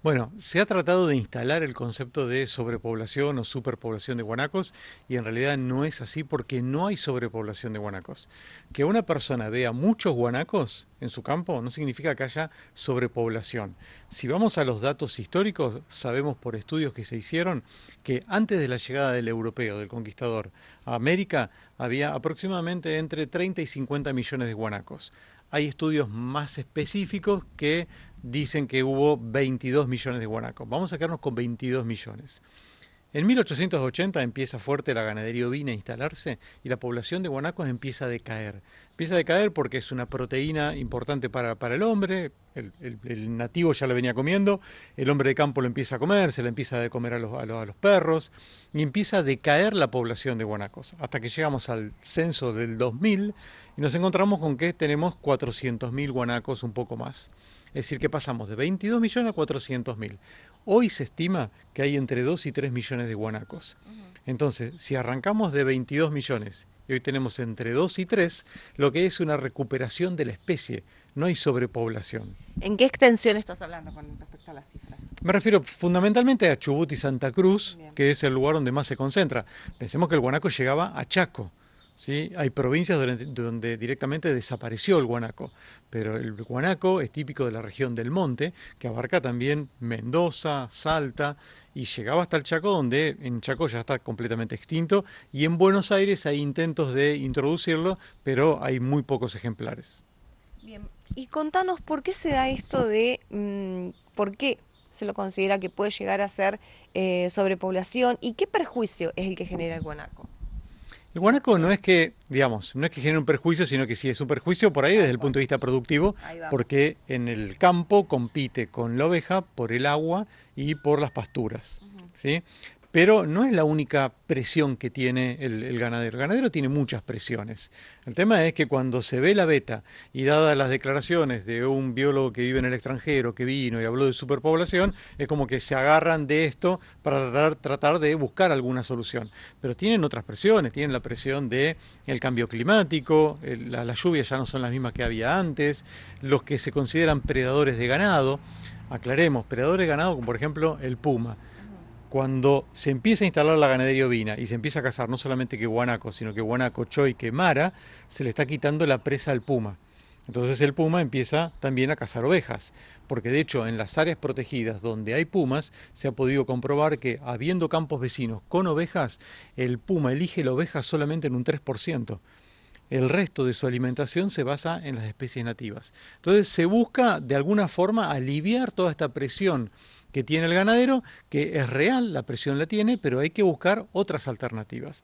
Bueno, se ha tratado de instalar el concepto de sobrepoblación o superpoblación de guanacos y en realidad no es así porque no hay sobrepoblación de guanacos. Que una persona vea muchos guanacos en su campo no significa que haya sobrepoblación. Si vamos a los datos históricos, sabemos por estudios que se hicieron que antes de la llegada del europeo, del conquistador, a América había aproximadamente entre 30 y 50 millones de guanacos. Hay estudios más específicos que dicen que hubo 22 millones de guanacos. Vamos a quedarnos con 22 millones. En 1880 empieza fuerte la ganadería ovina a instalarse y la población de guanacos empieza a decaer. Empieza a decaer porque es una proteína importante para el hombre, el nativo ya lo venía comiendo, el hombre de campo lo empieza a comer, se lo empieza a comer a los perros y empieza a decaer la población de guanacos. Hasta que llegamos al censo del 2000 y nos encontramos con que tenemos 400.000 guanacos, un poco más. Es decir, que pasamos de 22 millones a 400.000. Hoy se estima que hay entre 2 y 3 millones de guanacos. Entonces, si arrancamos de 22 millones y hoy tenemos entre 2 y 3, lo que es una recuperación de la especie, no hay sobrepoblación. ¿En qué extensión estás hablando con respecto a las cifras? Me refiero fundamentalmente a Chubut y Santa Cruz, Bien. que es el lugar donde más se concentra. Pensemos que el guanaco llegaba a Chaco. ¿Sí? Hay provincias donde directamente desapareció el guanaco, pero el guanaco es típico de la región del monte, que abarca también Mendoza, Salta, y llegaba hasta el Chaco, donde en Chaco ya está completamente extinto, y en Buenos Aires hay intentos de introducirlo, pero hay muy pocos ejemplares. Bien. Y contanos por qué se da esto de, por qué se lo considera que puede llegar a ser sobrepoblación y qué perjuicio es el que genera el guanaco. El guanaco no es que, digamos, no es que genere un perjuicio, sino que sí es un perjuicio por ahí desde Tal el cual. punto de vista productivo, Ahí vamos. porque en el campo compite con la oveja por el agua y por las pasturas, ¿sí? Pero no es la única presión que tiene el ganadero. El ganadero tiene muchas presiones. El tema es que cuando se ve la beta y dadas las declaraciones de un biólogo que vive en el extranjero, que vino y habló de superpoblación, es como que se agarran de esto para tratar de buscar alguna solución. Pero tienen otras presiones, tienen la presión de el cambio climático, las lluvias ya no son las mismas que había antes, los que se consideran predadores de ganado. Aclaremos, predadores de ganado como por ejemplo el puma. Cuando se empieza a instalar la ganadería ovina y se empieza a cazar no solamente que guanaco, sino que guanaco, choy, que mara, se le está quitando la presa al puma. Entonces el puma empieza también a cazar ovejas, porque de hecho en las áreas protegidas donde hay pumas se ha podido comprobar que habiendo campos vecinos con ovejas, el puma elige la oveja solamente en un 3%. El resto de su alimentación se basa en las especies nativas. Entonces se busca de alguna forma aliviar toda esta presión que tiene el ganadero, que es real, la presión la tiene, pero hay que buscar otras alternativas.